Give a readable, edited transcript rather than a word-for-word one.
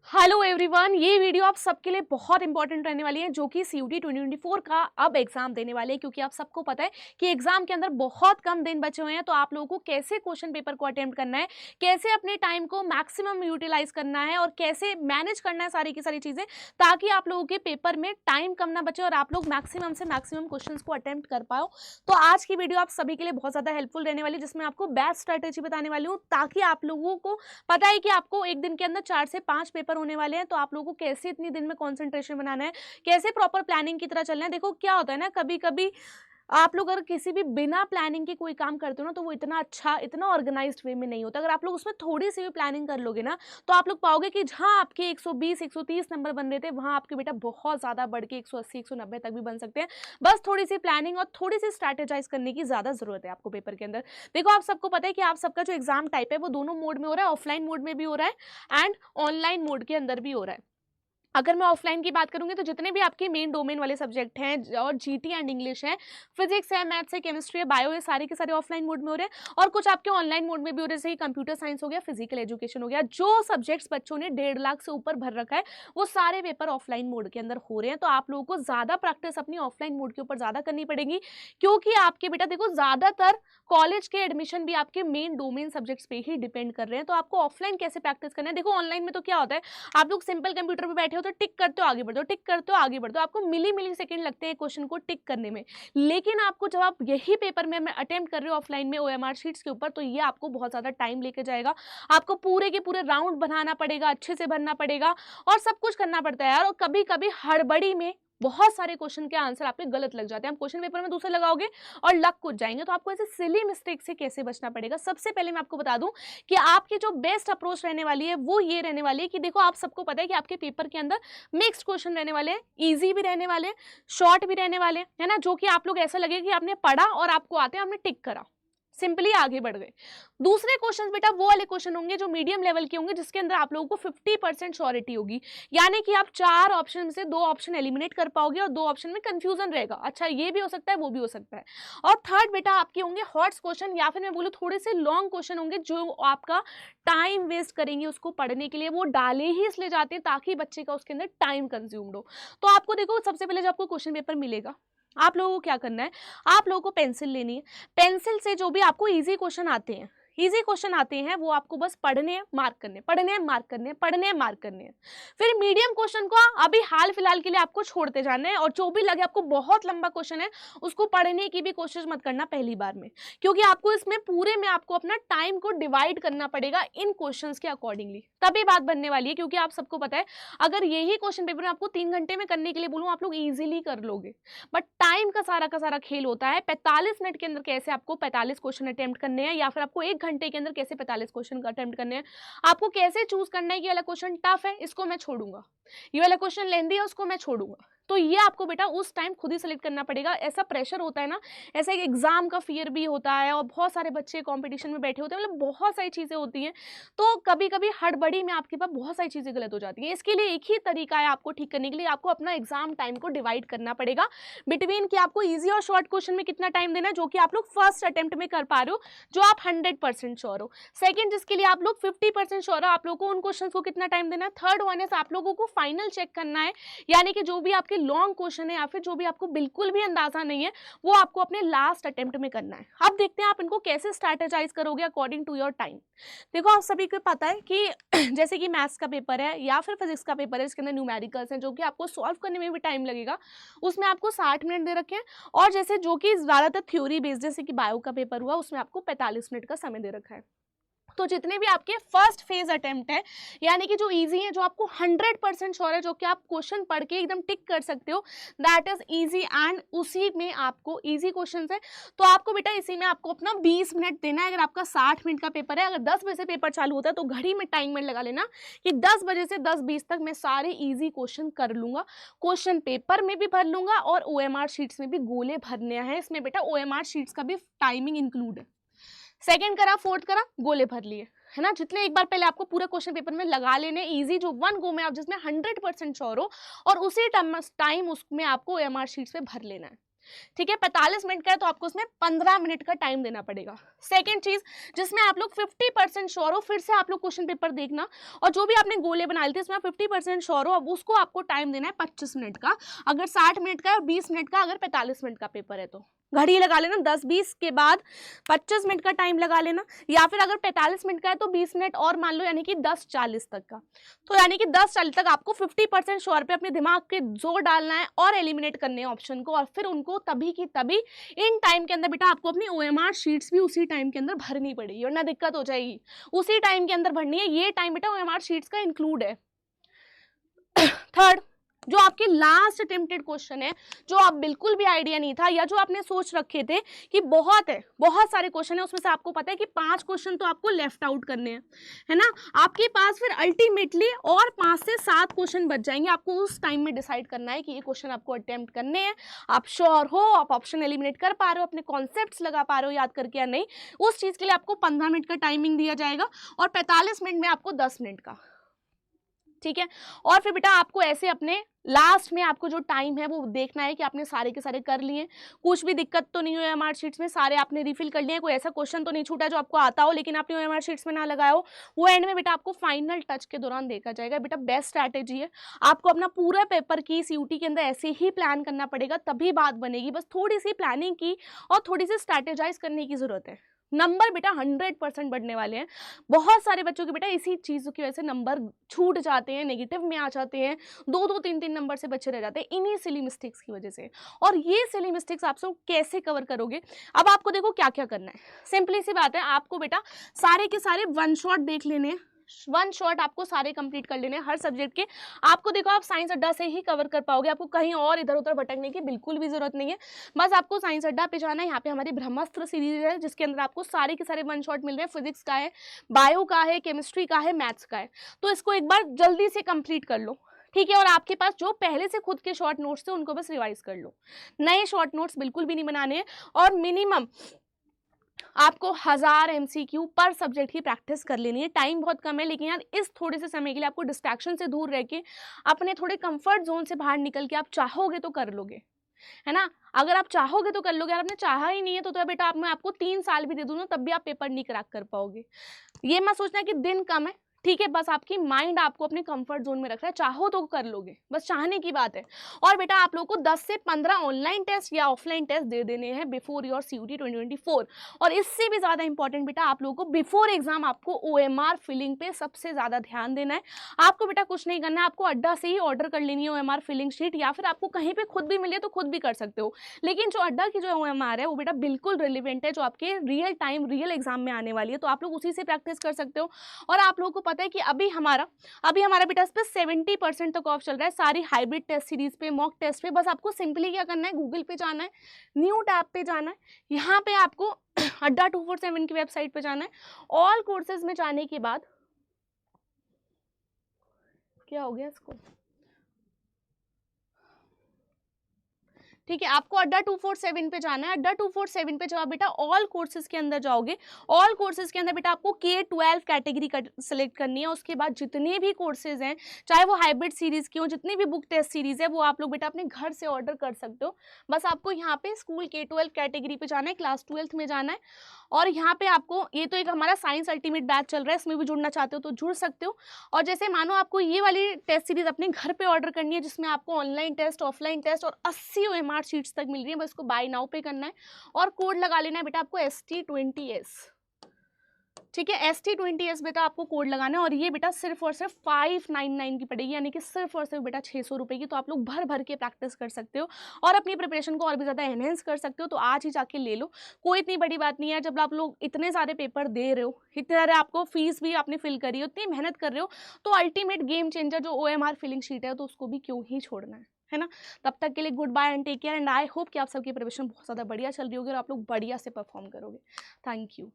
Hello everyone, ये video आप सबके लिए बहुत इंपॉर्टेंट रहने वाली है जो कि सीयूटी 2024 का अब एग्जाम देने वाले हैं। क्योंकि आप सबको पता है कि एग्जाम के अंदर बहुत कम दिन बचे हुए हैं, तो आप लोगों को कैसे क्वेश्चन पेपर को अटेम्प्ट करना है, कैसे अपने टाइम को मैक्सिमम यूटिलाइज करना है और कैसे मैनेज करना है सारी की सारी चीजें, ताकि आप लोगों के पेपर में टाइम कम ना बचे और आप लोग मैक्सिमम से मैक्सिमम क्वेश्चन को अटेम्प्ट कर पाओ। तो आज की वीडियो आप सभी के लिए बहुत ज्यादा हेल्पफुल रहने वाली है, जिसमें आपको बेस्ट स्ट्रेटेजी बताने वाली हूँ, ताकि आप लोगों को पता है कि आपको एक दिन के अंदर 4 से 5 पेपर होने वाले हैं। तो आप लोगों को कैसे इतनी दिन में कंसंट्रेशन बनाना है, कैसे प्रॉपर प्लानिंग की तरह चलना है। देखो क्या होता है ना, कभी कभी आप लोग अगर किसी भी बिना प्लानिंग के कोई काम करते हो ना, तो वो इतना अच्छा, इतना ऑर्गेनाइज्ड वे में नहीं होता। अगर आप लोग उसमें थोड़ी सी भी प्लानिंग कर लोगे ना, तो आप लोग पाओगे कि जहां आपके 120 130 नंबर बन रहे थे, वहां आपके बेटा बहुत ज्यादा बढ़ के 180 190 तक भी बन सकते हैं। बस थोड़ी सी प्लानिंग और थोड़ी सी स्ट्रैटेजाइज करने की ज्यादा जरूरत है आपको पेपर के अंदर। देखो आप सबको पता है कि आप सबका जो एग्जाम टाइप है वो दोनों मोड में हो रहा है, ऑफलाइन मोड में भी हो रहा है एंड ऑनलाइन मोड के अंदर भी हो रहा है। अगर मैं ऑफलाइन की बात करूंगी तो जितने भी आपके मेन डोमेन वाले सब्जेक्ट हैं और जीटी एंड इंग्लिश है, फिजिक्स है, मैथ्स है, केमिस्ट्री है, बायो है, सारे के सारे ऑफलाइन मोड में हो रहे हैं। और कुछ आपके ऑनलाइन मोड में भी हो रहे हैं, जैसे कंप्यूटर साइंस हो गया, फिजिकल एजुकेशन हो गया। जो सब्जेक्ट्स बच्चों ने 1.5 लाख से ऊपर भर रखा है, वो सारे पेपर ऑफलाइन मोड के अंदर हो रहे हैं। तो आप लोगों को ज्यादा प्रैक्टिस अपनी ऑफलाइन मोड के ऊपर ज्यादा करनी पड़ेगी, क्योंकि आपके बेटा देखो ज्यादातर कॉलेज के एडमिशन भी आपके मेन डोमेन सब्जेक्ट्स पे ही डिपेंड कर रहे हैं। तो आपको ऑफलाइन कैसे प्रैक्टिस करना है, देखो ऑनलाइन में तो क्या होता है, आप लोग सिंपल कंप्यूटर पे बैठे हो तो टिक करते हो आगे बढ़ दो, टिक करते हो आगे बढ़ दो, आपको मिली सेकंड लगते हैं क्वेश्चन को टिक करने में। लेकिन आपको जब आप यही पेपर में अटेम्प्ट कर रहे हो ऑफलाइन में ओएमआर शीट्स के ऊपर, तो ये आपको बहुत ज्यादा टाइम लेके जाएगा। आपको पूरे के पूरे राउंड बनाना पड़ेगा, अच्छे से भरना पड़ेगा और सब कुछ करना पड़ता है यार। और कभी कभी हड़बड़ी में बहुत सारे क्वेश्चन के आंसर आपके गलत लग जाते हैं। आप क्वेश्चन पेपर में दूसरे लगाओगे और लग कुछ जाएंगे। तो आपको ऐसे सिली मिस्टेक से कैसे बचना पड़ेगा, सबसे पहले मैं आपको बता दूं कि आपकी जो बेस्ट अप्रोच रहने वाली है वो ये रहने वाली है कि देखो आप सबको पता है कि आपके पेपर के अंदर मिक्स्ड क्वेश्चन रहने वाले हैं, इजी भी रहने वाले हैं, शॉर्ट भी रहने वाले हैं, है ना, जो कि आप लोग ऐसा लगेगा कि आपने पढ़ा और आपको आते हैं, आपने टिक करा, सिंपली आगे बढ़ गए। दूसरे क्वेश्चन बेटा वो वाले क्वेश्चन होंगे जो मीडियम लेवल के होंगे, जिसके अंदर आप लोगों को 50% श्योरिटी होगी, यानी कि आप 4 ऑप्शन में से 2 ऑप्शन एलिमिनेट कर पाओगे और 2 ऑप्शन में कंफ्यूजन रहेगा, अच्छा ये भी हो सकता है वो भी हो सकता है। और थर्ड बेटा आपके होंगे हॉट्स क्वेश्चन, या फिर मैं बोलूँ थोड़े से लॉन्ग क्वेश्चन होंगे जो आपका टाइम वेस्ट करेंगे उसको पढ़ने के लिए। वो डाले ही इसलिए जाते हैं ताकि बच्चे का उसके अंदर टाइम कंज्यूम्ड हो। तो आपको देखो सबसे पहले जब आपको क्वेश्चन पेपर मिलेगा, आप लोगों को क्या करना है, आप लोगों को पेंसिल लेनी है। पेंसिल से जो भी आपको इजी क्वेश्चन आते हैं, इजी क्वेश्चन आते हैं, वो आपको बस पढ़ने हैं, मार्क करने, पढ़ने हैं, मार्क करने, पढ़ने हैं, मार्क करने हैं। फिर मीडियम क्वेश्चन को अभी हाल फिलहाल के लिए आपको छोड़ते जाना है, और जो भी लगे आपको बहुत लंबा क्वेश्चन है उसको पढ़ने की भी कोशिश मत करना पहली बार में, क्योंकि आपको इसमें पूरे में आपको अपना टाइम को डिवाइड करना पड़ेगा इन क्वेश्चंस के अकॉर्डिंगली, तभी बात बनने वाली है। क्योंकि आप सबको पता है अगर यही क्वेश्चन पेपर में आपको 3 घंटे में करने के लिए बोलूं, आप लोग इजीली कर लोगे, बट टाइम का सारा खेल होता है। 45 मिनट के अंदर कैसे आपको 45 क्वेश्चन अटेम्प्ट करने हैं, या फिर आपको 1 घंटे के अंदर कैसे 45 क्वेश्चन अटेम्प्ट करने हैं। आपको कैसे चूज करना है कि ये वाला क्वेश्चन टफ है, इसको मैं छोड़ूंगा, ये वाला क्वेश्चन लेंदी है, उसको मैं छोड़ूंगा। तो ये आपको बेटा उस टाइम खुद ही सेलेक्ट करना पड़ेगा। ऐसा प्रेशर होता है ना, ऐसा एक एग्जाम का फियर भी होता है, और बहुत सारे बच्चे कंपटीशन में बैठे होते हैं, मतलब बहुत सारी चीजें होती हैं। तो कभी कभी हड़बड़ी में आपके पास बहुत सारी चीजें गलत हो जाती हैं। इसके लिए एक ही तरीका है आपको ठीक करने के लिए, आपको अपना एग्जाम टाइम को डिवाइड करना पड़ेगा बिटवीन कि आपको ईजी और शॉर्ट क्वेश्चन में कितना टाइम देना है, जो कि आप लोग फर्स्ट अटेम्प्ट में कर पा रहे हो, जो आप 100% श्योर हो। सेकंड जिसके लिए आप लोग 50% श्योर हो, आप लोगों को उन क्वेश्चंस को कितना टाइम देना है। थर्ड वन है आप लोगों को फाइनल चेक करना है, यानी कि जो भी आपके लॉन्ग क्वेश्चन है या फिर जो भी आपको बिल्कुल भी अंदाजा नहीं है, वो आपको अपने लास्ट अटेम्प्ट में करना है। अब देखते हैं आप इनको कैसे स्ट्रैटेजाइज करोगे अकॉर्डिंग टू योर टाइम। देखो आप सभी को पता है कि जैसे कि मैथ्स का पेपर है या फिर फिजिक्स का पेपर है, इसके अंदर न्यूमेरिकल्स हैं जो कि आपको सॉल्व करने में भी टाइम लगेगा, उसमें आपको 60 मिनट दे रखे हैं। और जैसे जो कि ज्यादातर थ्योरी बेस्ड, जैसे कि बायो का पेपर हुआ, उसमें आपको 45 मिनट का समय दे रखा है। तो जितने भी आपके फर्स्ट फेज अटेम्प्ट है, यानी कि जो इजी है, जो आपको 100% श्योर है, जो कि आप क्वेश्चन पढ़ के एकदम टिक कर सकते हो, दैट इज इजी, एंड उसी में आपको इजी क्वेश्चंस है। तो आपको बेटा इसी में आपको अपना 20 मिनट देना है। अगर आपका 60 मिनट का पेपर है, अगर 10 बजे से पेपर चालू होता है, तो घड़ी में टाइमर लगा लेना कि 10 बजे से 10:20 तक मैं सारे इजी क्वेश्चन कर लूंगा। क्वेश्चन पेपर में भी भर लूंगा और ओएमआर शीट्स में भी गोले भरने हैं। इसमें बेटा ओएमआर शीट्स का भी टाइमिंग इंक्लूड है। सेकंड करा, फोर्थ करा, गोले भर लिए, है ना। जितने एक बार पहले आपको पूरे क्वेश्चन पेपर में लगा लेने इजी, जो 1 गो में आप जिसमें 100% श्योर हो, और उसी टाइम उसमें आपको ओएमआर शीट्स पे भर लेना है। ठीक है, 45 मिनट का है तो आपको उसमें 15 मिनट का टाइम देना पड़ेगा। सेकेंड चीज जिसमें आप लोग 50% श्योर हो, फिर से आप लोग क्वेश्चन पेपर देखना और जो भी आपने गोले बना लिए थे इसमें 50% श्योर हो, अब उसको आपको टाइम देना है 25 मिनट का, अगर 60 मिनट का है और 20 मिनट का अगर 45 मिनट का पेपर है तो घड़ी लगा लेना, 10-20 के बाद 25 मिनट का टाइम लगा लेना, या फिर अगर 45 मिनट का है तो 20 मिनट और मान लो, यानी कि 10:40 तक का। तो यानी कि 10:40 तक आपको 50% श्योर पे अपने दिमाग के जोर डालना है और एलिमिनेट करने हैं ऑप्शन को, और फिर उनको तभी की तभी इन टाइम के अंदर बेटा आपको अपनी OMR शीट्स भी उसी टाइम के अंदर भरनी पड़ेगी, और ना दिक्कत हो जाएगी, उसी टाइम के अंदर भरनी है। ये टाइम बेटा OMR शीट्स का इंक्लूड है। थर्ड, जो आपके लास्ट अटेम्प्टेड क्वेश्चन है, जो आप बिल्कुल भी आइडिया नहीं था या जो आपने सोच रखे थे कि बहुत है, बहुत सारे क्वेश्चन है, उसमें से आपको पता है कि 5 क्वेश्चन तो आपको लेफ्ट आउट करने हैं, है ना, आपके पास फिर अल्टीमेटली और 5 से 7 क्वेश्चन बच जाएंगे। आपको उस टाइम में डिसाइड करना है कि ये क्वेश्चन आपको अटेम्प्ट करने हैं, आप श्योर हो, आप ऑप्शन एलिमिनेट कर पा रहे हो, अपने कॉन्सेप्ट्स लगा पा रहे हो याद करके या नहीं। उस चीज के लिए आपको 15 मिनट का टाइमिंग दिया जाएगा और 45 मिनट में आपको 10 मिनट का, ठीक है। और फिर बेटा आपको ऐसे अपने लास्ट में आपको जो टाइम है वो देखना है कि आपने सारे के सारे कर लिए, कुछ भी दिक्कत तो नहीं हुई OMR शीट्स में, सारे आपने रिफिल कर लिए, कोई ऐसा क्वेश्चन तो नहीं छूटा जो आपको आता हो लेकिन आपने OMR शीट्स में ना लगाया हो, वो एंड में बेटा आपको फाइनल टच के दौरान देखा जाएगा। बेटा बेस्ट स्ट्रैटेजी है, आपको अपना पूरा पेपर की CUT के अंदर ऐसे ही प्लान करना पड़ेगा, तभी बात बनेगी। बस थोड़ी सी प्लानिंग की और थोड़ी सी स्ट्रैटेजाइज करने की जरूरत है। नंबर बेटा 100% बढ़ने वाले हैं। बहुत सारे बच्चों के बेटा इसी चीज़ों की वजह से नंबर छूट जाते हैं, नेगेटिव में आ जाते हैं, 2-2 3-3 नंबर से बच्चे रह जाते हैं इन्हीं सिली मिस्टेक्स की वजह से। और ये सिली मिस्टेक्स आप सब कैसे कवर करोगे? अब आपको देखो क्या क्या करना है, सिंपली सी बात है, आपको बेटा सारे के सारे वन शॉट देख लेने हैं, वन शॉट आपको सारे कंप्लीट कर लेने हैं हर सब्जेक्ट के। आपको देखो आप साइंस अड्डा से ही कवर कर पाओगे, आपको कहीं और इधर उधर भटकने की बिल्कुल भी जरूरत नहीं है। बस आपको साइंस अड्डा पे जाना है, यहाँ पे हमारी ब्रह्मास्त्र सीरीज है जिसके अंदर आपको सारे के सारे वन शॉट मिल रहे हैं, फिजिक्स का है, बायो का है, केमिस्ट्री का है, मैथ्स का है। तो इसको एक बार जल्दी से कंप्लीट कर लो, ठीक है। और आपके पास जो पहले से खुद के शॉर्ट नोट्स थे उनको बस रिवाइज कर लो, नए शॉर्ट नोट्स बिल्कुल भी नहीं बनाने हैं। और मिनिमम आपको 1000 MCQ पर सब्जेक्ट की प्रैक्टिस कर लेनी है। टाइम बहुत कम है लेकिन यार इस थोड़े से समय के लिए आपको डिस्ट्रैक्शन से दूर रह के अपने थोड़े कंफर्ट जोन से बाहर निकल के आप चाहोगे तो कर लोगे, है ना। अगर आप चाहोगे तो कर लोगे, अगर आपने चाहा ही नहीं है तो बेटा मैं आपको 3 साल भी दे दूँ ना तब भी आप पेपर नहीं क्रैक कर पाओगे। ये मत सोचना कि दिन कम है, ठीक है, बस आपकी माइंड आपको अपने कंफर्ट जोन में रख रहा है, चाहो तो कर लोगे, बस चाहने की बात है। और बेटा आप लोगों को 10 से 15 ऑनलाइन टेस्ट या ऑफलाइन टेस्ट दे देने हैं बिफोर योर CUT 2024। और इससे भी ज़्यादा इंपॉर्टेंट बेटा आप लोगों को बिफोर एग्जाम आपको OMR फिलिंग पे सबसे ज़्यादा ध्यान देना है। आपको बेटा कुछ नहीं करना है, आपको अड्डा से ही ऑर्डर कर लेनी है OMR फिलिंग शीट, या फिर आपको कहीं पर खुद भी मिले तो खुद भी कर सकते हो। लेकिन जो अड्डा की जो OMR है वो बेटा बिल्कुल रिलेवेंट है, जो आपके रियल टाइम रियल एग्जाम में आने वाली है, तो आप लोग उसी से प्रैक्टिस कर सकते हो। और आप लोगों को पता है कि अभी हमारा बेटा इस पे 70% तक ऑफ चल रहा है सारी हाइब्रिड टेस्ट सीरीज पे, मॉक टेस्ट पे। बस आपको सिंपली क्या करना है, गूगल पे जाना है, न्यू टैब पे जाना है, यहाँ पे आपको अड्डा 247 की वेबसाइट पे जाना है। ऑल कोर्सेज में जाने के बाद क्या हो गया इसको, ठीक है, आपको अड्डा 247 पे जाना है। अड्डा 247 पे जब आप बेटा ऑल कोर्सेज के अंदर जाओगे, ऑल कोर्सेज के अंदर बेटा आपको K-12 कैटेगरी सेलेक्ट करनी है। उसके बाद जितने भी कोर्सेज हैं, चाहे वो हाइब्रिड सीरीज की हो, जितनी भी बुक टेस्ट सीरीज है, वो आप लोग बेटा अपने घर से ऑर्डर कर सकते हो। बस आपको यहाँ पे स्कूल K-12 कैटेगरी पे जाना है, क्लास 12th में जाना है। और यहाँ पे आपको ये तो एक हमारा साइंस अल्टीमेट बैच चल रहा है, इसमें भी जुड़ना चाहते हो तो जुड़ सकते हो। और जैसे मानो आपको ये वाली टेस्ट सीरीज अपने घर पे ऑर्डर करनी है जिसमें आपको ऑनलाइन टेस्ट, ऑफलाइन टेस्ट और 80 OMR शीट्स तक मिल रही है, बस इसको बाय नाउ पे करना है और कोड लगा लेना है बेटा आपको ST20S, ठीक है। ST20S बेटा आपको कोड लगाना है और ये बेटा सिर्फ और सिर्फ 599 की पड़ेगी, यानी कि सिर्फ और सिर्फ बेटा 600 रुपये की। तो आप लोग भर भर के प्रैक्टिस कर सकते हो और अपनी प्रिपरेशन को और भी ज़्यादा एनहेंस कर सकते हो। तो आज ही जाके ले लो, कोई इतनी बड़ी बात नहीं है। जब आप लोग इतने सारे पेपर दे रहे हो, इतने सारे आपको फीस भी आपने फिल करी हो, इतनी मेहनत कर रहे हो, तो अल्टीमेट गेम चेंजर जो OMR फिलिंग शीट है तो उसको भी क्यों ही छोड़ना है ना। तब तक के लिए goodbye and take care, and I hope कि आप सबकी प्रिपरेशन बहुत ज़्यादा बढ़िया चल रही होगी और आप लोग बढ़िया से परफॉर्म करोगे। Thank you.